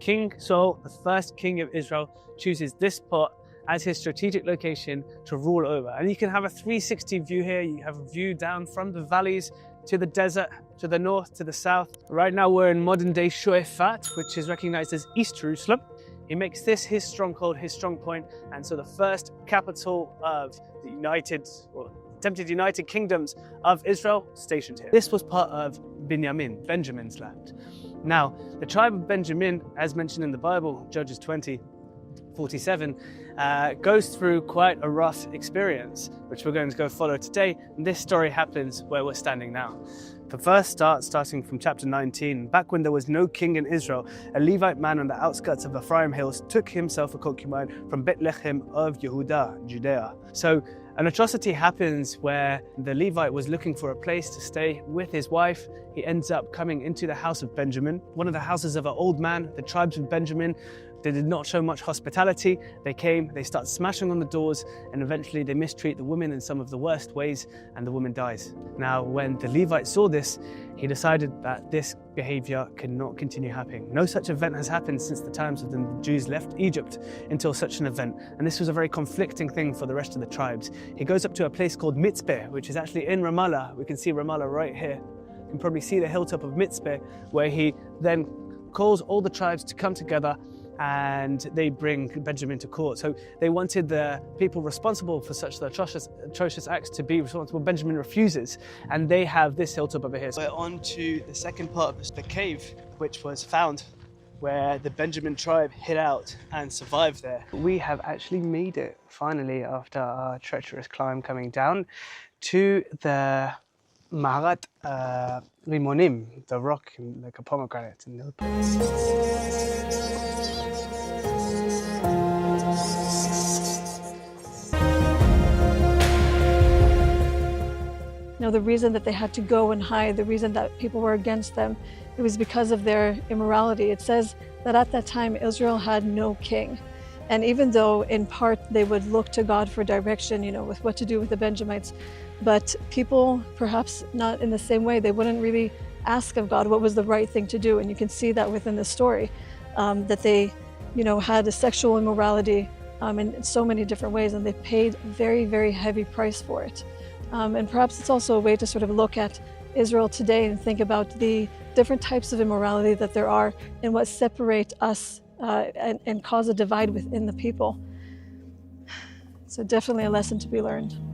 King Saul, the first king of Israel, chooses this spot as his strategic location to rule over. And you can have a 360 view here. You have a view down from the valleys to the desert, to the north, to the south. Right now we're in modern day Shu'efat, which is recognized as East Jerusalem. He makes this his stronghold, his strong point, and so the first capital of the attempted United Kingdoms of Israel stationed here. This was part of Benjamin's land. Now, the tribe of Benjamin, as mentioned in the Bible, Judges 20:47, goes through quite a rough experience, which we're going to go follow today. And this story happens where we're standing now. The verse starting from chapter 19. Back when there was no king in Israel, a Levite man on the outskirts of Ephraim hills took himself a concubine from Bethlehem of Yehuda, Judea. So an atrocity happens where the Levite was looking for a place to stay with his wife. He ends up coming into the house of Benjamin, one of the houses of an old man. The tribes of Benjamin, they did not show much hospitality. They came, they start smashing on the doors, and eventually they mistreat the women in some of the worst ways, and the woman dies. Now, when the Levite saw this, he decided that this behavior cannot continue happening. No such event has happened since the times of the Jews left Egypt until such an event. And this was a very conflicting thing for the rest of the tribes. He goes up to a place called Mitzpeh, which is actually in Ramallah. We can see Ramallah right here. You can probably see the hilltop of Mitzpeh, where he then calls all the tribes to come together and they bring Benjamin to court. So they wanted the people responsible for such the atrocious acts to be responsible. Benjamin refuses, and they have this hilltop over here. We're on to the second part of the cave, which was found where the Benjamin tribe hid out and survived there. We have actually made it, finally, after our treacherous climb coming down, to the Maharat Rimonim, the rock like a pomegranate in the You know, the reason that they had to go and hide, the reason that people were against them, it was because of their immorality. It says that at that time Israel had no king. And even though in part they would look to God for direction, you know, with what to do with the Benjamites, but people, perhaps not in the same way, they wouldn't really ask of God what was the right thing to do. And you can see that within the story, that they, you know, had a sexual immorality in so many different ways, and they paid a very, very heavy price for it. And perhaps it's also a way to sort of look at Israel today and think about the different types of immorality that there are and what separate us and cause a divide within the people. So definitely a lesson to be learned.